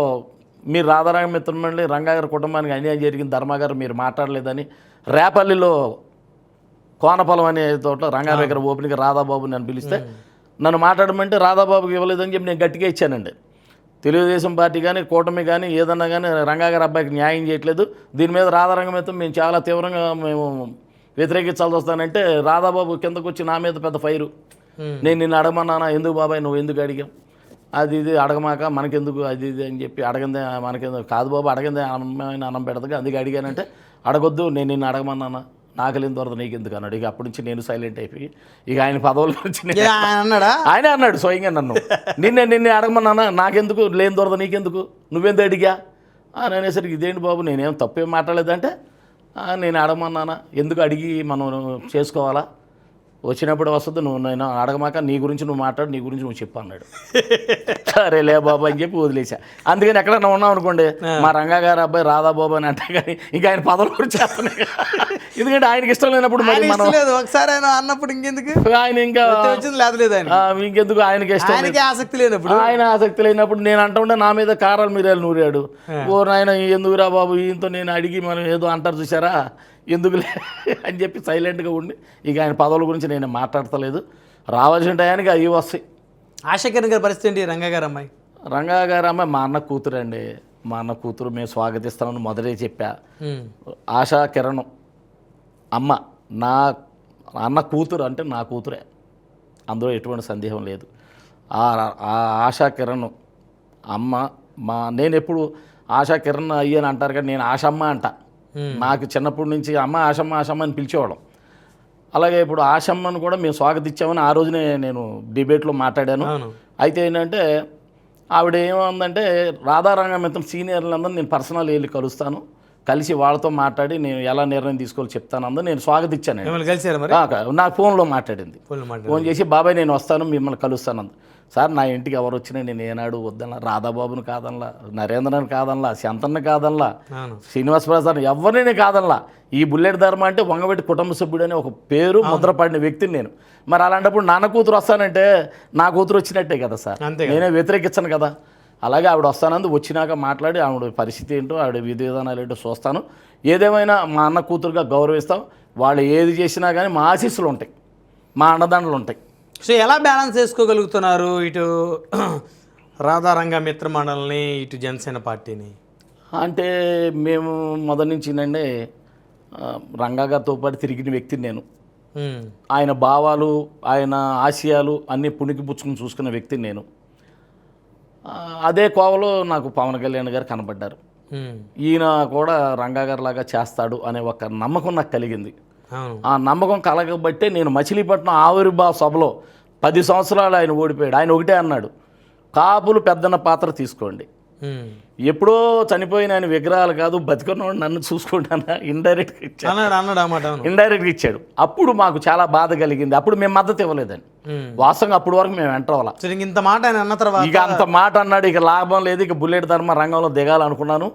మీరు రాధారామ మిత్రమండలి రంగాగారి కుటుంబానికి అన్యాయం జరిగింది, ధర్మగారు మీరు మాట్లాడలేదని రేపల్లిలో కోనపొలం అనే తోటలో రంగారావు దగ్గర ఓపెనింగ్ రాధాబాబు నన్ను పిలిస్తే నన్ను మాట్లాడమంటే రాధాబాబుకి ఇవ్వలేదని చెప్పి నేను గట్టిగా ఇచ్చానండి. తెలుగుదేశం పార్టీ కానీ కూటమి కానీ ఏదన్నా కానీ రంగాగారి అబ్బాయికి న్యాయం చేయట్లేదు, దీని మీద రాధారంగం అయితే మేము చాలా తీవ్రంగా మేము వ్యతిరేకించాల్సి వస్తానంటే రాధాబాబు కిందకు వచ్చి నా మీద పెద్ద ఫైరు. నేను నిన్ను అడగమన్నానా, ఎందుకు బాబాయ్ నువ్వు ఎందుకు అడిగావు, అది ఇది అడగమాక మనకెందుకు అది ఇది అని చెప్పి, అడగందే మనకెందుకు కాదు బాబు, అడగందే అమ్మాయిన అన్నం పెడతాగా అందుకే అడిగానంటే అడగొద్దు, నేను నిన్ను అడగమన్నానా, నాకలేని తర్వాత నీకు ఎందుకు అన్నాడు. ఇక అప్పటి నుంచి నేను సైలెంట్ అయిపోయి ఇక ఆయన పదవుల గురించి ఆయనే అన్నాడు స్వయంగా నన్ను, నిన్నే అడగమన్నానా, నాకెందుకు లేని దొరద నీకెందుకు, నువ్వెందుకు అడిగా అని అనేసరికి ఇదేంటి బాబు నేనేం తప్పేం మాట్లాడలేదంటే నేను అడగమన్నానా, ఎందుకు అడిగి మనం చేసుకోవాలా, వచ్చినప్పుడు వస్తుంది, నువ్వు నేను అడగమాక నీ గురించి నువ్వు మాట్లాడు, నీ గురించి నువ్వు చెప్పు అన్నాడు. సరే లే బాబు అని చెప్పి వదిలేసా. అందుకని ఎక్కడన్నా ఉన్నాం అనుకోండి మా రంగాగారి అబ్బాయి రాధాబాబు అని అంటే కానీ ఇంకా ఆయన పదవుల గురించి చెప్పలేదు, ఎందుకంటే ఆయనకి ఇష్టం లేనప్పుడు మరి మనం ఒకసారి ఆయన అన్నప్పుడు ఇంకెందుకు ఆయన ఇంకా లేదు ఇంకెందుకు ఆయనకి ఇష్టం ఆసక్తి లేనప్పుడు ఆయన ఆసక్తి లేనప్పుడు నేను అంటుంటే నా మీద కారాలు మీరేళ్ళు నూరాడు. ఓ నాయన ఎందుకురా బాబు ఈయనతో నేను అడిగి మనం ఏదో అంటారు చూసారా ఎందుకులే అని చెప్పి సైలెంట్గా ఉండి ఇక ఆయన పదవుల గురించి నేను మాట్లాడతలేదు. రావాల్సిన టయానికి అవి వస్తాయి. ఆశాకిరణ్ గారి పరిస్థితి ఏంటి? రంగాగారి అమ్మాయి రంగాగారి అమ్మాయి మా అన్న కూతురు అండి. మా అన్న కూతురు మేము స్వాగతిస్తామని మొదటే చెప్పా. ఆశా కిరణ్ అమ్మ నా అన్న కూతురు అంటే నా కూతురే, అందులో ఎటువంటి సందేహం లేదు. ఆ ఆశా కిరణ్ అమ్మ నేను ఎప్పుడు ఆశా కిరణ్ అయ్యని అంటారు కానీ నేను ఆశమ్మ అంట. నాకు చిన్నప్పటి నుంచి అమ్మ ఆశమ్మ ఆశమ్మ అని పిలిచేవాళ్ళం. అలాగే ఇప్పుడు ఆశమ్మను కూడా మేము స్వాగతించామని ఆ రోజునే నేను డిబేట్లో మాట్లాడాను. అయితే ఏంటంటే ఆవిడ ఏమందంటే రాధారంగమిత్రం సీనియర్లందరూ నేను పర్సనల్ వెళ్ళి కలుస్తాను, కలిసి వాళ్ళతో మాట్లాడి నేను ఎలా నిర్ణయం తీసుకోవాలో చెప్తాను అందరూ నేను స్వాగతించాను. నాకు ఫోన్లో మాట్లాడింది, ఫోన్ చేసి బాబాయ్ నేను వస్తాను మిమ్మల్ని కలుస్తాను అంది. సార్ నా ఇంటికి ఎవరు వచ్చినా నేను ఏనాడు వద్దనలా, రాధాబాబుని కాదనలా, నరేంద్రని కాదనలా, శంతన్ని కాదనలా, శ్రీనివాస ప్రసాద్ ఎవరిని కాదనలా. ఈ బుల్లెట్ ధర్మ అంటే వంగబెట్టి కుటుంబ సభ్యుడు అనే ఒక పేరు ముద్రపడిన వ్యక్తిని నేను. మరి అలాంటప్పుడు నాన్న కూతురు వస్తానంటే నా కూతురు వచ్చినట్టే కదా సార్, నేనే వ్యతిరేకించను కదా. అలాగే ఆవిడ వస్తానందు వచ్చినాక మాట్లాడి ఆవిడ పరిస్థితి ఏంటో ఆవిడ విధి విధానాలు ఏంటో చూస్తాను. ఏదేమైనా మా అన్న కూతురుగా గౌరవిస్తాం. వాళ్ళు ఏది చేసినా కానీ మా ఆశీస్సులు ఉంటాయి, మా అండదండలు ఉంటాయి. సో ఎలా బ్యాలెన్స్ చేసుకోగలుగుతున్నారు ఇటు రాధారంగ మిత్ర మండలిని ఇటు జనసేన పార్టీని? అంటే మేము మొదటి నుంచి ఏంటంటే రంగాగారితో పాటు తిరిగిన వ్యక్తిని నేను. ఆయన భావాలు ఆయన ఆశయాలు అన్నీ పుణికి పుచ్చుకుని చూసుకున్న వ్యక్తిని నేను. అదే కోవలో నాకు పవన్ కళ్యాణ్ గారు కనబడ్డారు. ఈయన కూడా రంగాగారి లాగా చేస్తాడు అనే ఒక నమ్మకం నాకు కలిగింది. ఆ నమ్మకం కలగబట్టే నేను మచిలీపట్నం ఆవిర్భావ సభలో 10 సంవత్సరాలు ఆయన ఓడిపోయాడు. ఆయన ఒకటే అన్నాడు, కాపులు పెద్దన్న పాత్ర తీసుకోండి. ఎప్పుడో చనిపోయిన ఆయన విగ్రహాలు కాదు, బతికున్నవాడు నన్ను చూసుకుంటానా ఇండైరెక్ట్గా ఇచ్చాడు. ఇండైరెక్ట్గా ఇచ్చాడు. అప్పుడు మాకు చాలా బాధ కలిగింది. అప్పుడు మేము మద్దతు ఇవ్వలేదండి. వాస్తవంగా అప్పటి వరకు మేము ఎంటవాలా. ఇంత మాట ఆయన అన్న తర్వాత ఇక అంత మాట అన్నాడు, ఇక లాభం లేదు, ఇక బుల్లెట్ ధర్మ రంగంలో దిగాలనుకున్నాను.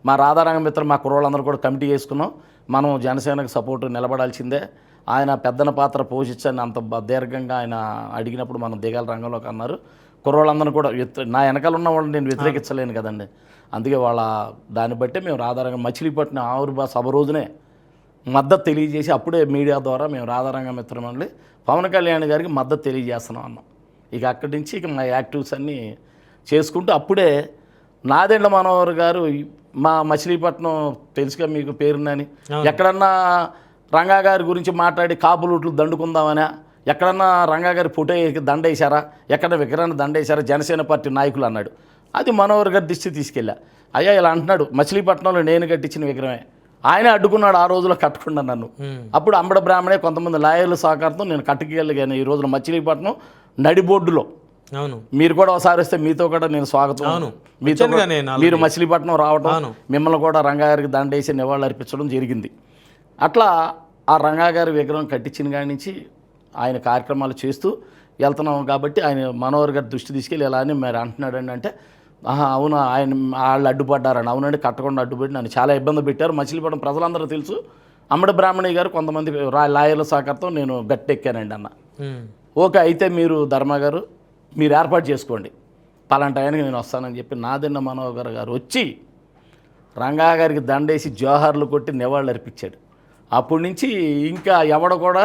మా రాధారంగ మిత్రం మా కుర్రోళ్ళందరూ కూడా కమిటీ చేసుకున్నాం. మనం జనసేనకు సపోర్టు నిలబడాల్సిందే. ఆయన పెద్దన పాత్ర పోషించని అంత దీర్ఘంగా ఆయన అడిగినప్పుడు మనం దిగాల రంగంలోకి అన్నారు. కుర్రోళ్ళందరూ కూడా నా వెనకాల ఉన్న వాళ్ళని నేను వ్యతిరేకించలేను కదండి. అందుకే వాళ్ళ దాన్ని బట్టే మేము రాధారంగం మచిలీపట్నం ఆవిర్భావ సభ రోజునే మద్దతు తెలియజేసి అప్పుడే మీడియా ద్వారా మేము రాధారంగ మిత్రం అండి పవన్ కళ్యాణ్ గారికి మద్దతు తెలియజేస్తున్నాం అన్నాం. ఇక అక్కడి నుంచి ఇక మా యాక్టివ్స్ అన్నీ చేసుకుంటూ అప్పుడే నాదెండ్ల మనోహర్ గారు మా మచిలీపట్నం తెలుసుగా మీకు పేరుందని, ఎక్కడన్నా రంగా గారి గురించి మాట్లాడి కాపులూట్లు దండుకుందామనా, ఎక్కడన్నా రంగా గారి ఫోటో దండేశారా, ఎక్కడ విగ్రహాన్ని దండేశారా జనసేన పార్టీ నాయకులు అన్నాడు. అది మనోహర్ గారి దృష్టి తీసుకెళ్ళా. అయ్యా ఇలా అంటున్నాడు, మచిలీపట్నంలో నేను కట్టించిన విగ్రహమే, ఆయనే అడ్డుకున్నాడు ఆ రోజులో కట్టకుండా నన్ను. అప్పుడు అంబడ బ్రాహ్మణే కొంతమంది లాయర్ల సహకారంతో నేను కట్టుకెళ్ళగాను. ఈ రోజున మచిలీపట్నం నడిబోర్డులో అవును మీరు కూడా ఒకసారి వస్తే మీతో కూడా నేను స్వాగతం, మీతో మీరు మచిలీపట్నం రావటం, మిమ్మల్ని కూడా రంగాగారికి దండేసి నివాళులు అర్పించడం జరిగింది. అట్లా ఆ రంగాగారి విగ్రహం కట్టించిన కాడి నుంచి ఆయన కార్యక్రమాలు చేస్తూ వెళ్తున్నాం కాబట్టి ఆయన మనోహర్ గారి దృష్టి తీసుకెళ్ళి ఇలా అని మరి అంటున్నాడండి అంటే అవును ఆయన వాళ్ళు అడ్డుపడ్డారని. అవునండి, కట్టకుండా అడ్డుపెట్టి నన్ను చాలా ఇబ్బంది పెట్టారు. మచిలీపట్నం ప్రజలందరూ తెలుసు. అమ్మడి బ్రాహ్మణి గారు కొంతమంది లాయర్ల సహకారంతో నేను గట్టెక్కానండి అన్న. ఓకే, అయితే మీరు ధర్మ గారు మీరు ఏర్పాటు చేసుకోండి, పలాంటి టైంకి నేను వస్తానని చెప్పి నాదెన్న మనోహర్ గారు వచ్చి రంగా గారికి దండేసి జోహార్లు కొట్టి నివాళులు అర్పించాడు. అప్పటి నుంచి ఇంకా ఎవడ కూడా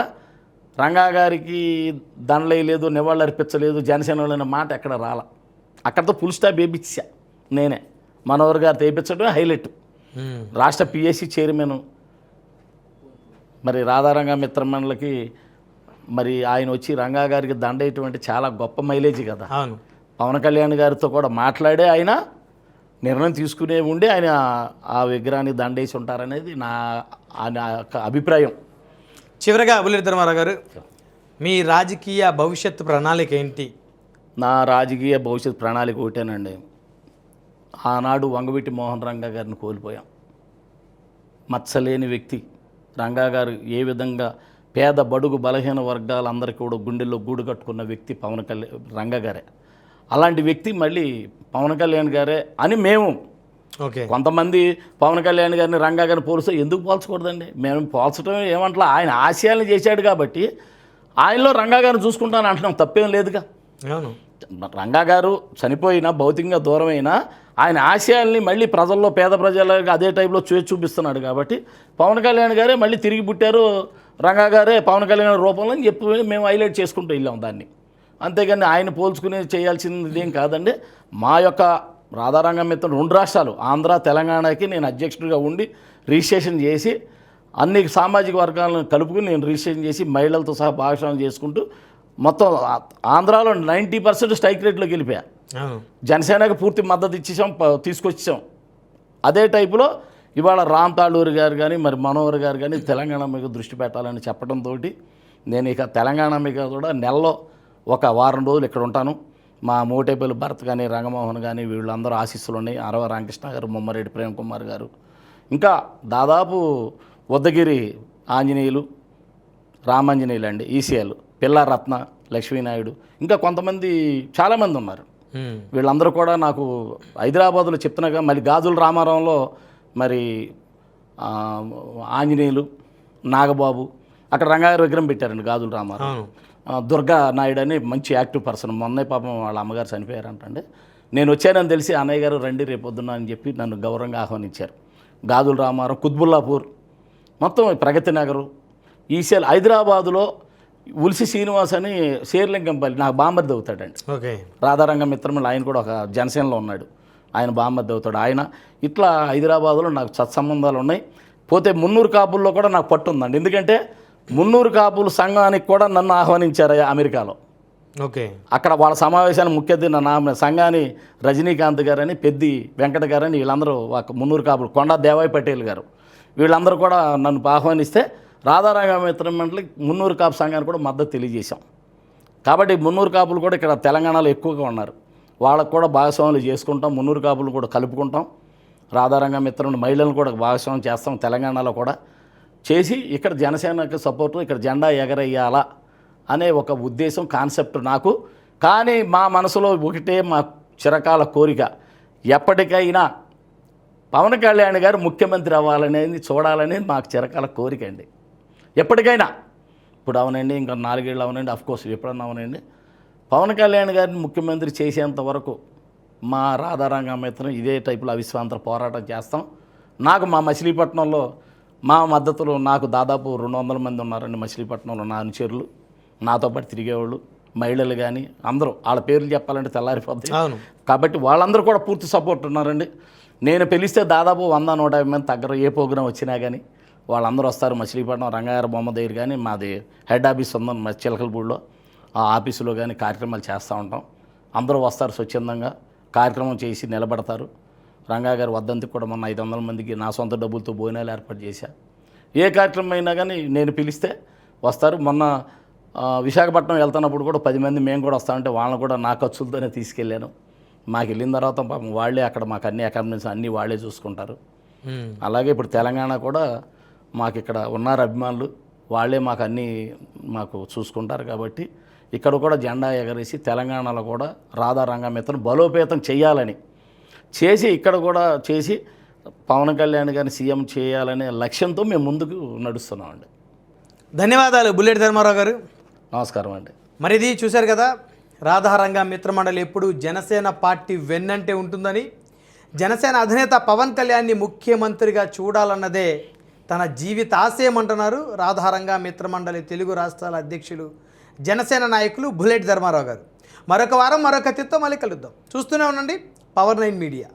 రంగా గారికి దండలేయలేదు, నివాళులు అర్పించలేదు, జనసేనలో మాట ఎక్కడ రాల. అక్కడితో ఫుల్ స్టాప్ వేయించా నేనే. మనోహర్ గారు తెప్పించడమే హైలైట్. రాష్ట్ర పిఎస్సి చైర్మన్ మరి రాధారంగ మిత్రమణులకి మరి ఆయన వచ్చి రంగా గారికి దండేటువంటి చాలా గొప్ప మైలేజీ కదా. అవును, పవన్ కళ్యాణ్ గారితో కూడా మాట్లాడే ఆయన నిర్ణయం తీసుకునే ఉండి ఆయన ఆ విగ్రహాన్ని దండేసి ఉంటారనేది నా యొక్క అభిప్రాయం. చివరగా బుల్లెట్ ధర్మారావు గారు, మీ రాజకీయ భవిష్యత్తు ప్రణాళిక ఏంటి? నా రాజకీయ భవిష్యత్ ప్రణాళిక ఒకటేనండి. ఆనాడు వంగవీటి మోహన్ రంగా గారిని కోల్పోయాం. మచ్చలేని వ్యక్తి రంగా గారు ఏ విధంగా పేద బడుగు బలహీన వర్గాలందరికీ కూడా గుండెల్లో గూడు కట్టుకున్న వ్యక్తి పవన్ కళ్యాణ్ రంగా గారే. అలాంటి వ్యక్తి మళ్ళీ పవన్ కళ్యాణ్ గారే అని మేము కొంతమంది పవన్ కళ్యాణ్ గారిని రంగా గారిని పోలిస్తే ఎందుకు పోల్చకూడదండి? మేము పోల్చడం ఏమంటలా, ఆయన ఆశయాలను చేశాడు కాబట్టి ఆయనలో రంగా గారిని చూసుకుంటాను అంటున్నాం, తప్పేం లేదుగా. అవును, రంగా గారు చనిపోయినా భౌతికంగా దూరమైనా ఆయన ఆశయాల్ని మళ్ళీ ప్రజల్లో పేద ప్రజలకు అదే టైంలో చూపిస్తున్నాడు కాబట్టి పవన్ కళ్యాణ్ గారే మళ్ళీ తిరిగి పుట్టారు, రంగా గారే పవన్ కళ్యాణ్ రూపంలో అని చెప్పి మేము హైలైట్ చేసుకుంటూ వెళ్ళాం దాన్ని. అంతేగాని ఆయన పోల్చుకుని చేయాల్సింది ఏం కాదండి. మా యొక్క రాధారంగ మిత్రం 2 రాష్ట్రాలు ఆంధ్ర తెలంగాణకి నేను అధ్యక్షుడిగా ఉండి రిజిస్ట్రేషన్ చేసి అన్ని సామాజిక వర్గాలను కలుపుకుని నేను రిజిస్ట్రేషన్ చేసి మహిళలతో సహా భాగస్వామ్యం చేసుకుంటూ మొత్తం ఆంధ్రాలో 90% స్ట్రైక్ రేట్లోకి వెళ్ళిపోయా. జనసేనకు పూర్తి మద్దతు ఇచ్చేసాం, తీసుకొచ్చాం. అదే టైపులో ఇవాళ రామ్ తాళూరి గారు కానీ మరి మనోహర్ గారు కానీ తెలంగాణ మీద దృష్టి పెట్టాలని చెప్పడంతో నేను ఇక తెలంగాణ మీద కూడా నెలలో ఒక వారం రోజులు ఇక్కడ ఉంటాను. మా మోటేపల్లి భరత్ కానీ రంగమోహన్ కానీ వీళ్ళందరూ ఆశీస్సులు ఉన్నాయి. అరవ రామకృష్ణ గారు, ముమ్మారెడ్డి ప్రేమ్ కుమార్ గారు, ఇంకా దాదాపు ఉద్దగిరి ఆంజనేయులు, రామాంజనేయులు అండి, ఈసీఎల్ పిల్లారత్న, లక్ష్మీనాయుడు, ఇంకా కొంతమంది చాలామంది ఉన్నారు. వీళ్ళందరూ కూడా నాకు హైదరాబాదులో చెప్తున్నాగా మళ్ళీ గాజుల రామారావులో మరి ఆంజనేయులు, నాగబాబు అక్కడ రంగాగారి విగ్రహం పెట్టారండి గాజుల రామారావు. దుర్గా నాయుడు అని మంచి యాక్టివ్ పర్సన్, మొన్నే పాపం వాళ్ళ అమ్మగారు చనిపోయారంటండి. నేను వచ్చానని తెలిసి అన్నయ్య గారు రండి రేపొద్దున అని చెప్పి నన్ను గౌరవంగా ఆహ్వానించారు. గాజుల రామారావు, కుత్బుల్లాపూర్, మొత్తం ప్రగతి నగరు, ఈసీఎల్. హైదరాబాదులో ఉల్సి శ్రీనివాస్ అని శేర్లింగంపల్లి నాకు బామ్మర్ది అవుతాడండి. రాధారంగ మిత్రములు ఆయన కూడా ఒక జనసేనలో ఉన్నాడు, ఆయన బామ్మర్ది అవుతాడు. ఆయన ఇట్లా హైదరాబాదులో నాకు సత్సంబంధాలు ఉన్నాయి. పోతే మున్నూరు కాపుల్లో కూడా నాకు పట్టు ఉందండి. ఎందుకంటే మున్నూరు కాపుల సంఘానికి కూడా నన్ను ఆహ్వానించారు అమెరికాలో. అక్కడ వాళ్ళ సమావేశానికి ముఖ్య అతిథి నా సంఘాన్ని రజనీకాంత్ గారని, పెద్ది వెంకట గారని వీళ్ళందరూ మున్నూరు కాపులు, కొండా దేవాయ్ పటేల్ గారు వీళ్ళందరూ కూడా నన్ను ఆహ్వానిస్తే రాధారంగ మిత్రం మండలికి మున్నూరు కాపు సంఘానికి కూడా మద్దతు తెలియజేశాం. కాబట్టి మున్నూరు కాపులు కూడా ఇక్కడ తెలంగాణలో ఎక్కువగా ఉన్నారు. వాళ్ళకు కూడా భాగస్వాములు చేసుకుంటాం, మున్నూరు కాపులు కూడా కలుపుకుంటాం. రాధారంగ మిత్రం మహిళలను కూడా భాగస్వామ్యం చేస్తాం తెలంగాణలో కూడా చేసి ఇక్కడ జనసేనకు సపోర్టు, ఇక్కడ జెండా ఎగరేయాలా అనే ఒక ఉద్దేశం, కాన్సెప్ట్ నాకు. కానీ మా మనసులో ఒకటే మా చిరకాల కోరిక, ఎప్పటికైనా పవన్ కళ్యాణ్ గారు ముఖ్యమంత్రి అవ్వాలనేది చూడాలనేది మాకు చిరకాల కోరిక అండి. ఎప్పటికైనా, ఇప్పుడు అవనండి, ఇంకా 4 ఏళ్ళు అవనండి, అఫ్కోర్స్ ఎప్పుడన్నా అవనండి, పవన్ కళ్యాణ్ గారిని ముఖ్యమంత్రి చేసేంత వరకు మా రాధారంగ మిత్రం ఇదే టైపులో అవిశ్వాంతర పోరాటం చేస్తాం. నాకు మా మచిలీపట్నంలో మా మద్దతులు నాకు దాదాపు 200 మంది ఉన్నారండి మచిలీపట్నంలో, నా అనుచరులు, నాతో పాటు తిరిగేవాళ్ళు, మహిళలు కానీ అందరూ. వాళ్ళ పేర్లు చెప్పాలంటే తెల్లారిపోద్ది. కాబట్టి వాళ్ళందరూ కూడా పూర్తి సపోర్ట్ ఉన్నారండి. నేను పిలిస్తే దాదాపు 100-150 మంది దగ్గర ఏ ప్రోగ్రాం వచ్చినా కానీ వాళ్ళందరూ వస్తారు. మచిలీపట్నం రంగాగారి బొమ్మ దగ్గర కానీ మాది హెడ్ ఆఫీస్ ఉందని చిలకలపూడిలో, ఆ ఆఫీసులో కానీ కార్యక్రమాలు చేస్తూ ఉంటాం. అందరూ వస్తారు, స్వచ్ఛందంగా కార్యక్రమం చేసి నిలబడతారు. రంగాగారి వద్దంతికి కూడా మొన్న 500 మందికి నా సొంత డబ్బులతో భోజనాలు ఏర్పాటు చేశా. ఏ కార్యక్రమం అయినా కానీ నేను పిలిస్తే వస్తారు. మొన్న విశాఖపట్నం వెళ్తున్నప్పుడు కూడా 10 మంది మేము కూడా వస్తామంటే వాళ్ళని కూడా నా ఖర్చులతోనే తీసుకెళ్ళాను. మాకు వెళ్ళిన తర్వాత పాపం వాళ్ళే అక్కడ మాకు అన్ని అకామిడేషన్స్ అన్నీ వాళ్ళే చూసుకుంటారు. అలాగే ఇప్పుడు తెలంగాణ కూడా మాకు ఇక్కడ ఉన్నారు అభిమానులు, వాళ్ళే మాకు అన్నీ మాకు చూసుకుంటారు. కాబట్టి ఇక్కడ కూడా జెండా ఎగరేసి తెలంగాణలో కూడా రాధారంగమిత్రను బలోపేతం చేయాలని చేసి ఇక్కడ కూడా చేసి పవన్ కళ్యాణ్ గారిని సీఎం చేయాలనే లక్ష్యంతో మేము ముందుకు నడుస్తున్నామండి. ధన్యవాదాలు బుల్లెట్ ధర్మారావు గారు. నమస్కారం అండి. మరి ఇది చూశారు కదా, రాధారంగ మిత్రమండలి ఎప్పుడు జనసేన పార్టీ వెన్నంటే ఉంటుందని, జనసేన అధినేత పవన్ కళ్యాణ్ని ముఖ్యమంత్రిగా చూడాలన్నదే తన జీవిత ఆశయం అంటున్నారు రాధారంగ మిత్రమండలి తెలుగు రాష్ట్రాల అధ్యక్షులు జనసేన నాయకులు బుల్లెట్ ధర్మారావు గారు. మరొక వారం మరొక అతిథితో మళ్ళీ కలుద్దాం. చూస్తూనే ఉండండి పవర్ 9 మీడియా.